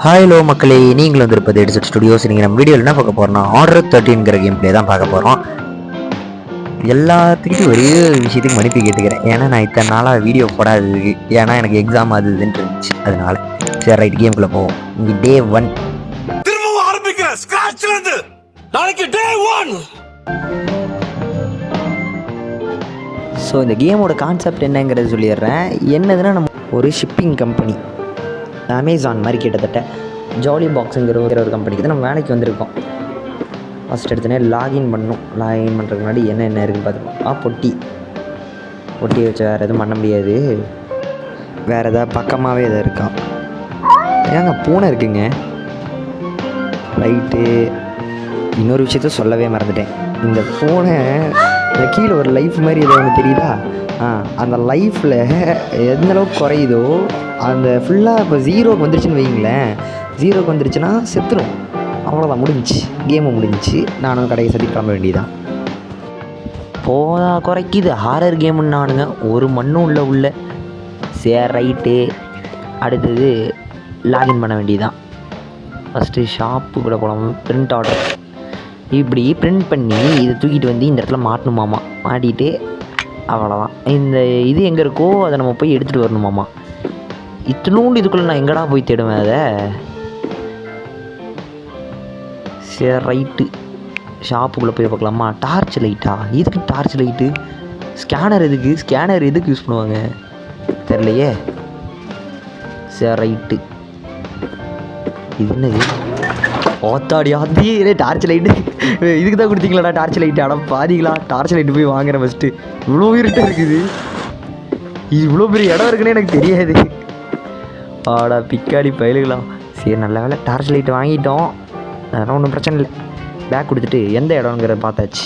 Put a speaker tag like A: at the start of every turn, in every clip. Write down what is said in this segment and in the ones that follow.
A: Hello மக்களே, நீங்கள் வந்திருப்பது எடிசட் ஸ்டுடியோஸ். நீங்கள் நம்ம வீடியோவில் என்ன பார்க்க போகிறோம்னா ஆர்டர் 13ங்கிற கேம் பிளே தான் பார்க்க போகிறோம். எல்லாத்துக்கிட்டும் ஒரே விஷயத்துக்கு மன்னிப்பு கேட்டுக்கிறேன். ஏன்னா நான் இத்தனை நாளாக வீடியோ போடாததுக்கு, ஏன்னா எனக்கு எக்ஸாம் அது இதுன்னு இருந்துச்சு. அதனால சரி, ரைட், கேமுக்குள்ளே போவோம். இங்கே டே 1
B: திரும்பவும் ஆரம்பிக்கிறேன் ஸ்கிராட்ச்ல இருந்து. நாளைக்கு டே 1.
A: ஸோ இந்த கேமோட கான்செப்ட் என்னங்கிறது சொல்லிடுறேன். என்னதுன்னா, நம்ம ஒரு ஷிப்பிங் கம்பெனி, அமேசான் மாதிரி கிட்டத்தட்ட ஜாலி பாக்ஸுங்கிற ஒரு கம்பெனிக்கு தான் நம்ம வேலைக்கு வந்திருக்கோம். ஃபஸ்ட் எடுத்தோடனே லாகின் பண்ணணும். லாகின் பண்ணுறதுக்கு முன்னாடி என்ன இருக்குதுன்னு பார்த்துக்கணும். பொட்டியை வச்சு வேறு எதுவும் பண்ண முடியாது. வேறு எதாவது பக்கமாகவே எதாவது இருக்கா? ஏங்க பூனை இருக்குங்க. ரைட்டு, இன்னொரு விஷயத்த சொல்லவே மறந்துட்டேன். இந்த பூனை கீழே ஒரு லைஃப் மாதிரி ஏதோ ஒன்று தெரியுதா? அந்த லைஃப்பில் எந்தளவுக்கு குறையுதோ அந்த ஃபுல்லாக இப்போ 0க்கு வந்துருச்சுன்னு வைங்களேன். 0க்கு வந்துருச்சுன்னா செத்துரும். அவ்வளோதான், முடிஞ்சிச்சு, கேமு முடிஞ்சிச்சு. நானும் கடையை சத்தி கிளம்ப வேண்டியதான். போதா குறைக்குது ஹாரர் கேமுன்னானுங்க. ஒரு மண்ணும் உள்ள சரி, ரைட்டு. அடுத்தது லாகின் பண்ண வேண்டியதான். ஃபஸ்ட்டு ஷாப்பு கூட போகலாம். பிரிண்ட் ஆர்டர் இப்படி பிரிண்ட் பண்ணி இதை தூக்கிட்டு வந்து இந்த இடத்துல மாட்டணுமாமா. மாட்டிட்டு அவ்வளோதான். இந்த இது எங்கே இருக்கோ அதை நம்ம போய் எடுத்துகிட்டு வரணுமாமா. இத்தனோண்டு இதுக்குள்ளே நான் எங்கடா போய் தேடுவேன் அதை? சரி, ரைட்டு, ஷாப்புக்குள்ளே போய் பார்க்கலாமா. டார்ச் லைட்டா? எதுக்கு டார்ச் லைட்டு? ஸ்கேனர் எதுக்கு யூஸ் பண்ணுவாங்க தெரியலையே. சரி, ரைட்டு. இது என்னது? ஓத்தாடி ஆத்தி, டார்ச் லைட்டு இதுக்கு தான் கொடுத்தீங்களாடா டார்ச் லைட்டு? ஆனால் பாதிங்களா, டார்ச் லைட்டு போய் வாங்குறேன் ஃபஸ்ட்டு. இவ்வளோ இருட்டாக இருக்குது, இவ்வளோ பெரிய இடம் இருக்குன்னு எனக்கு தெரியாது. ஆடா பிக்காடி பயலுகளாம். சரி, நல்ல வேலை டார்ச் லைட்டு வாங்கிட்டோம். அதெல்லாம் ஒன்றும் பிரச்சனை இல்லை. பேக் கொடுத்துட்டு எந்த இடங்கிறத பார்த்தாச்சு.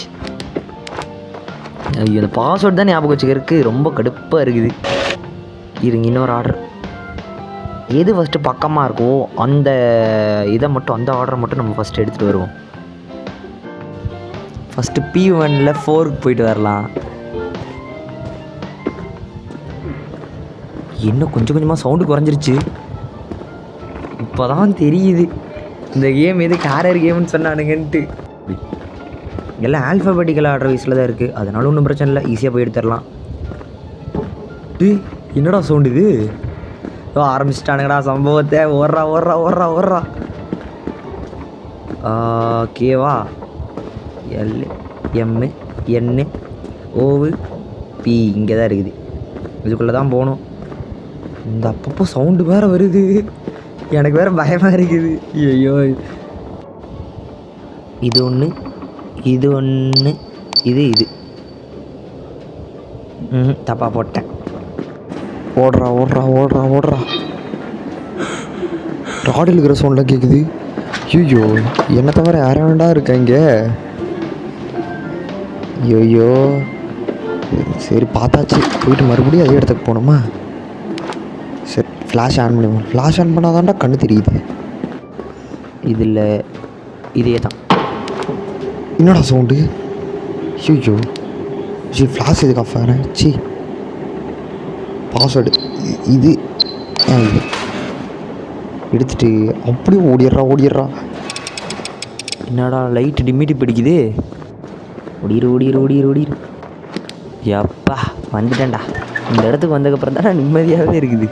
A: ஐயோ, அந்த பாஸ்வேர்டு தான் ஞாபகம் வச்சுக்கிறதுக்கு ரொம்ப கடுப்பாக இருக்குது. இருங்க, இன்னொரு ஆர்டர். எது ஃபஸ்ட்டு பக்கமாக இருக்கோ அந்த அந்த ஆர்டரை மட்டும் நம்ம ஃபஸ்ட்டு எடுத்துகிட்டு வருவோம். ஃபஸ்ட்டு P1ல் 4க்கு போயிட்டு வரலாம். இன்னும் கொஞ்சமாக சவுண்டு குறைஞ்சிருச்சு. இப்போ தான் தெரியுது இந்த கேம் எதுக்கு ஹாரர் கேம்னு சொன்னானுங்கன்ட்டு. எல்லாம் ஆல்ஃபபெட்டிக்கல் ஆர்டர் வைஸில் தான் இருக்குது. அதனால ஒன்றும் பிரச்சனை இல்லை, ஈஸியாக போய் எடுத்துடலாம். என்னடா சவுண்டு இது? ஆரம்பிச்சிட்டானுங்கடா சம்பவத்தை. ஓடுறா. கேவா LMNOP இங்கே தான் இருக்குது. இதுக்குள்ளே தான் போகணும். இந்த அப்பப்போ சவுண்டு வேறு வருது, எனக்கு வேறு பயமாக இருக்குது. ஐயோ, இது ஒன்று, இது தப்பாக போட்டேன். ஓடுறா. ராடு இருக்கிற சவுண்ட்லாம் கேட்குது. ஐயோ, என்ன தவிர யாராண்டா இருக்கா இங்கே? ஐயோ, சரி பார்த்தாச்சு. போயிட்டு மறுபடியும் அதே இடத்துக்கு போகணுமா? சரி, ஃப்ளாஷ் ஆன் பண்ணுவோம். ஃப்ளாஷ் ஆன் பண்ணாதான்டா கண்ணு தெரியுது. இதில் இதே தான். என்னடா சவுண்டு? ஐயோ, சரி, ஃப்ளாஷ் எதுக்கு ஆஃப் ஆகிறேன்? சி, பாஸ்வேர்டு இது எடுத்துட்டு அப்படியே ஓடிடுறா. என்னடா லைட்டு டிமிட்டி பிடிக்குது? ஓடிரு. எப்பா வந்துட்டேன்டா. இந்த இடத்துக்கு வந்ததுக்கப்புறம் தான் நிம்மதியாகவே இருக்குது.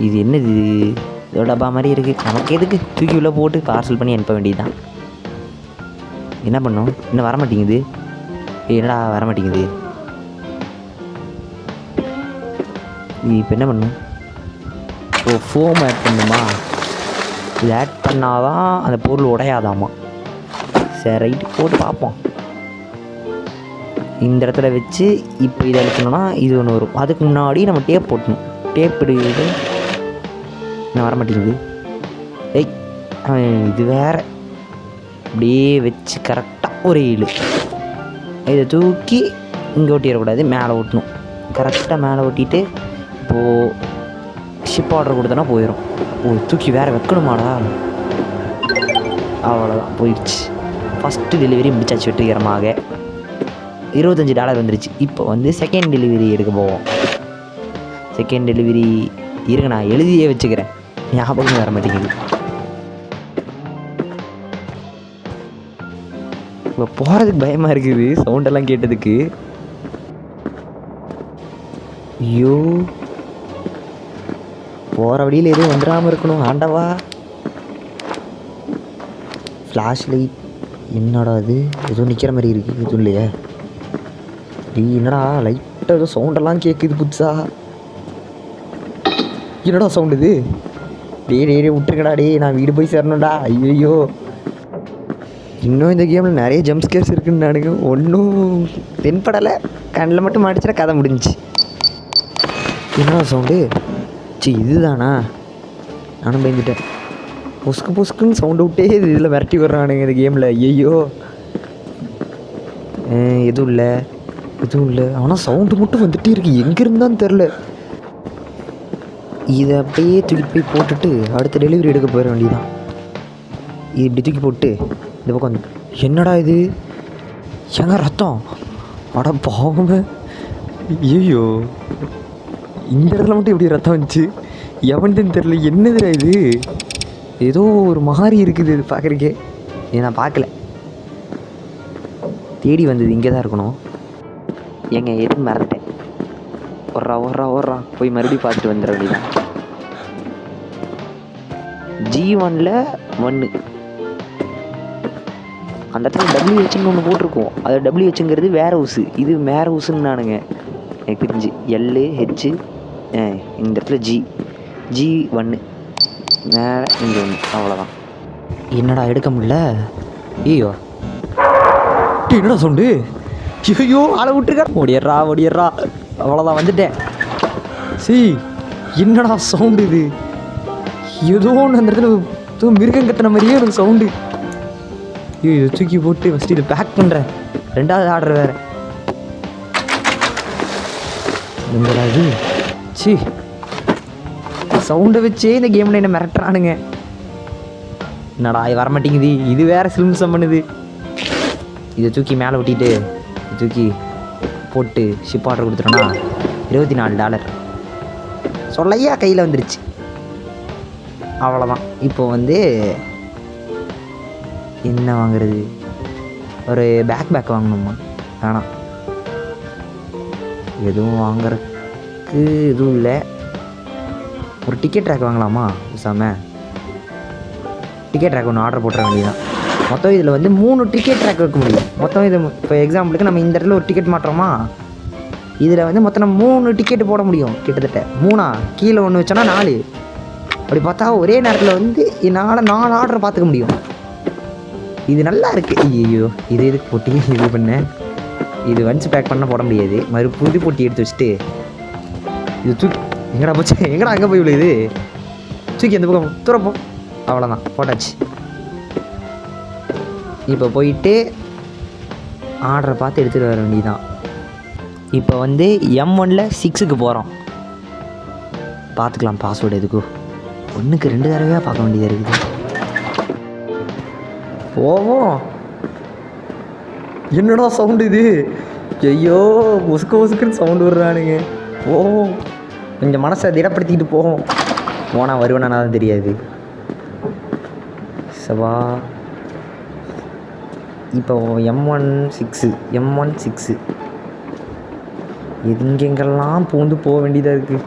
A: இது என்னது? இதோ டப்பா மாதிரி இருக்குது. நமக்கு எதுக்கு? தூக்கி உள்ள போட்டு பார்சல் பண்ணி அனுப்ப வேண்டியதுதான். என்ன பண்ணோம்? இன்னும் வரமாட்டேங்குது. என்னடா வரமாட்டேங்குது? இப்போ என்ன பண்ணும்? ஃபோம் ஆட் பண்ணுமா? இது ஆட் பண்ணாதான் அந்த பொருள் உடையாதாமா. சரி, ரைட்டு, போட்டு பார்ப்போம். இந்த இடத்துல வச்சு இப்போ இதை அழுத்தணும்னா இது ஒன்று வரும். அதுக்கு முன்னாடி நம்ம டேப் போட்டணும். டேப் எடுக்கிறது என்ன வரமாட்டேங்குது? இது வேறு. அப்படியே வச்சு கரெக்டாக ஒரு இழு. இதை தூக்கி இங்கே ஒட்டிடக்கூடாது, மேலே ஓட்டணும். கரெக்டாக மேலே ஓட்டிட்டு இப்போது ஷிப் ஆர்டர் கொடுத்தோன்னா போயிடும். தூக்கி வேறு வைக்கணுமாடா? அவ்வளோதான், போயிடுச்சு. ஃபஸ்ட்டு டெலிவரி முடிச்சாச்சு வெற்றிகரமாக. $25 வந்துருச்சு. இப்போ வந்து செகண்ட் டெலிவரி எடுக்க போவோம். செகண்ட் டெலிவரி இருங்க நான் எழுதியே வச்சுக்கிறேன், ஞாபகம் வர மாட்டேங்குது. இப்போ போகிறதுக்கு பயமாக இருக்குது சவுண்டெல்லாம் கேட்டதுக்கு. ஐயோ, போகிற வழியில் எதுவும் வந்துடாமல் இருக்கணும் ஆண்டவா. ஃப்ளாஷ் லைட் என்னடா அது, எதுவும் நிற்கிற மாதிரி இருக்குது, எதுவும் இல்லையே. என்னடா லைட்டாக ஏதோ சவுண்டெல்லாம் கேட்குது புதுசா. என்னடா சவுண்டு இது? டே விட்டுருக்கடா டே, நான் வீடு போய் சேரணும்டா. ஐயோ, இன்னும் இந்த கேமில் நிறைய ஜம்ப் ஸ்கேர்ஸ் இருக்குன்னு நானுங்க ஒன்றும் தென்படலை. கண்ணில் மட்டும் மாட்டிச்சுன்னா கதை முடிஞ்சிச்சு. என்னடா சவுண்டு? இதுதானா? நானும் பயந்துட்டேன். பொசுக்குன்னு சவுண்டு விட்டே இதில் விரட்டி விட்றானுங்க இந்த கேமில். ஐயோ, எதுவும் இல்லை. ஆனால் சவுண்டு மட்டும் வந்துகிட்டே இருக்கு, எங்கேருந்தான்னு தெரில. இதை அப்படியே தூக்கிட்டு போய் போட்டுட்டு அடுத்த டெலிவரி எடுக்க போயிட வேண்டியதான். இது இப்படி தூக்கி போட்டு இந்த பக்கம் வந்து, என்னடா இது? ஏங்க ரத்தம்? அட பாவமே. ஐயோ, இந்த இடத்துல மட்டும் எப்படி ரத்தம் வந்துச்சு? எவன்துன்னு தெரில. என்னதுடா இது? ஏதோ ஒரு மாதிரி இருக்குது இது பார்க்குறக்கே. இது நான் பார்க்கல, தேடி வந்தது இங்கே தான் இருக்கணும். ஏங்க எதுவும் மறந்துட்டேன். ஓடுறா போய் மறுபடியும் பார்த்துட்டு வந்துட வேண்டியதான். G1ல் 1 அந்த இடத்துல WHன்னு ஒன்று போட்டிருக்கோம். அது WHங்கிறது வேர் ஹவுஸு, இது மேர் ஹவுஸுன்னு நானுங்க எனக்கு தெரிஞ்சு. LH இந்த இடத்துல G1 மேலே இங்கே 1, அவ்வளோதான். என்னடா எடுக்க முடியல? ஐயோ, என்னடா சவுண்டு? ஐயோ, ஆளை விட்டுருக்கா. ஓடிடுறா. அவ்வளோதான், வந்துட்டேன். என்னடா சவுண்டு இது? ஏதோ ஒன்று அந்த இடத்துல ஏதோ மிருகம் கத்துன மாதிரியே ஒரு சவுண்டு. ஐயோ, இதை தூக்கி போட்டு ஃபஸ்ட்டு இதை பேக் பண்ணுறேன். 2வது ஆர்டர் வேறு. எங்கடா இது? சவுண்டை வச்சே இந்த கேமில் என்ன மிரட்டுறானுங்க. என்னடா இது வரமாட்டேங்குது? இது வேறு சிலிம்சம் பண்ணுது. இதை தூக்கி மேலே ஒட்டிட்டு தூக்கி போட்டு ஷிப் ஆர்டர் கொடுத்துட்டோன்னா $24 சொல்லையா கையில் வந்துருச்சு. அவ்வளோதான். இப்போ என்ன வாங்குறது? ஒரு பேக் வாங்கணுமா? வேணாம், எதுவும் வாங்குறதுக்கு எதுவும் இல்லை. ஒரு டிக்கெட் ட்ராக் வாங்கலாமா? பேசாமல் டிக்கெட் ட்ராக் ஒன்று ஆர்டர் போட்டுற வேண்டியதான். மொத்தம் இதில் 3 டிக்கெட் ட்ராக் வைக்க முடியும். மொத்தம் இது இப்போ எக்ஸாம்பிளுக்கு நம்ம இந்த இடத்துல ஒரு டிக்கெட் மாட்டுறோமா, இதில் மொத்தம் நம்ம 3 டிக்கெட்டு போட முடியும். கிட்டத்தட்ட 3 கீழே ஒன்று வச்சோன்னா 4. அப்படி பார்த்தா ஒரே நேரத்தில் என்னால் 4 ஆர்டர் பார்த்துக்க முடியும். இது நல்லா இருக்குது. ஐயோ, இது எதுக்கு போட்டி இது பண்ணேன்? இது ஒன்ஸ் பேக் பண்ணால் போட முடியாது. புது போட்டி எடுத்து வச்சுட்டு இது தூக்கி எங்கடா போச்சு? எங்கடா அங்கே போய் விழுது? தூக்கி அந்த பக்கம் துறப்போம். அவ்வளோதான், போட்டாச்சு. இப்போ போயிட்டு ஆர்டரை பார்த்து எடுத்துகிட்டு வர வேண்டியதான். இப்போ M1ல் 6க்கு போகிறோம். பார்த்துக்கலாம் பாஸ்வேர்டு எதுக்கும். 1க்கு 2 தடவையாக பார்க்க வேண்டியதாக இருக்குது. போவோம். என்னடா சவுண்டு இது? ஐயோ, உசுக்குன்னு சவுண்டு விடுறானுங்க. போவோம், கொஞ்சம் மனசை திடப்படுத்திக்கிட்டு போவோம். போனால் வருவேனா தான் தெரியாது. சவா. இப்போ M1 6 எங்கெங்கெல்லாம் பூந்து போக வேண்டியதாக இருக்குது.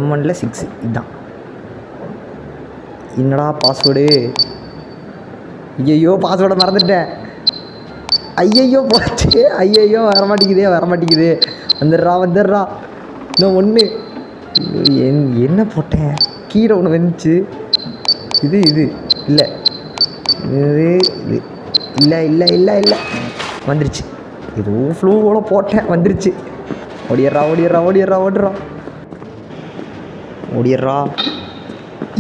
A: M1ல் 6 இதுதான். என்னடா பாஸ்வேர்டு? ஐயோ, பாஸ்வேர்டை மறந்துட்டேன். ஐயோ போச்சு. ஐயோ, வரமாட்டேங்குதே. வந்துடுறா. இன்னும் 1 என்ன போட்டேன்? கீழே ஒன்று வந்துச்சு. இது இல்லை, இது இல்லை வந்துருச்சு. ஏதோ ஃப்ளூவோட போட்டேன், வந்துருச்சு. ஓடிடுறா.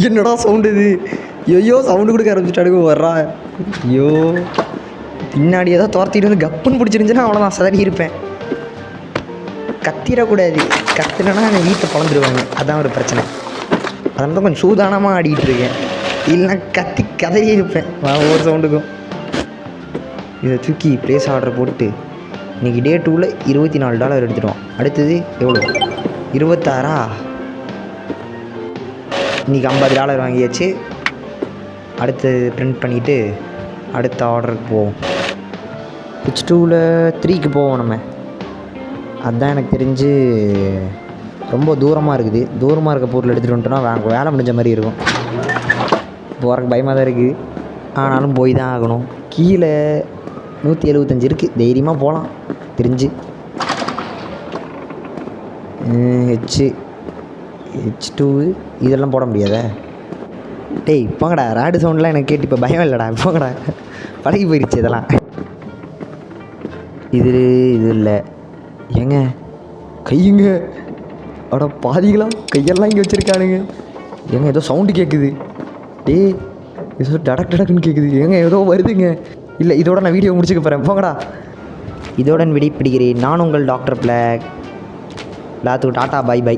A: என்னடா சவுண்டு இது? ஐயோ, சவுண்டு கொடுக்க ஆரம்பிச்சுட்டாடுங்க. வர்றா. ஐயோ, பின்னாடி ஏதோ துரத்திட்டு கப்புன்னு பிடிச்சிருந்துச்சுன்னா அவ்வளோதான், சதறி இருப்பேன். கத்திடக்கூடாது, கத்துனா என் வீட்டில் பிறந்துருவாங்க. அதான் ஒரு பிரச்சனை. அதனால தான் கொஞ்சம் சூதானமாக ஆடிக்கிட்டு இருக்கேன். இல்லைன்னா கதறி இருப்பேன் ஒவ்வொரு சவுண்டுக்கும். இதை தூக்கி ப்ளேஸ் ஆர்டர் போட்டு இன்றைக்கி டே 2ல் $24 எடுத்துட்டோம். அடுத்தது எவ்வளோ? 26. இன்றைக்கி $50 வாங்கியாச்சு. அடுத்து பிரிண்ட் பண்ணிவிட்டு அடுத்த ஆர்டருக்கு போவோம். H2ல் 3க்கு போவோம் நம்ம. அதுதான் எனக்கு தெரிஞ்சு ரொம்ப தூரமாக இருக்குது. தூரமாக இருக்க பொருள் எடுத்துகிட்டு வந்துட்டோன்னா வேலை முடிஞ்ச மாதிரி இருக்கும். போகிறக்கு பயமாக தான் இருக்குது, ஆனாலும் போய் தான் ஆகணும். கீழே 175 இருக்குது, தைரியமாக போகலாம் தெரிஞ்சு. H2 இதெல்லாம் போட முடியாதே. டேய் போங்கடா, ராடு சவுண்ட்லாம் எனக்கு கேட்டு இப்போ பயம் இல்லைடா, போங்கடா, பழகி போயிடுச்சு இதெல்லாம். இது இல்லை ஏங்க, கையுங்க, அட பாதிகளா, கையெல்லாம் இங்கே வச்சுருக்கானுங்க. ஏங்க ஏதோ சவுண்டு கேட்குது. டேய் ஏதோ டடக்குன்னு கேட்குது. ஏங்க ஏதோ வருதுங்க. இல்லை, இதோட நான் வீடியோ முடிச்சுக்க போகிறேன், போங்கடா. இதோட விடை பிடிக்கிறேன். நான் உங்கள் டாக்டர் பிளாக். எல்லாத்துக்கும் டாட்டா, பை பை.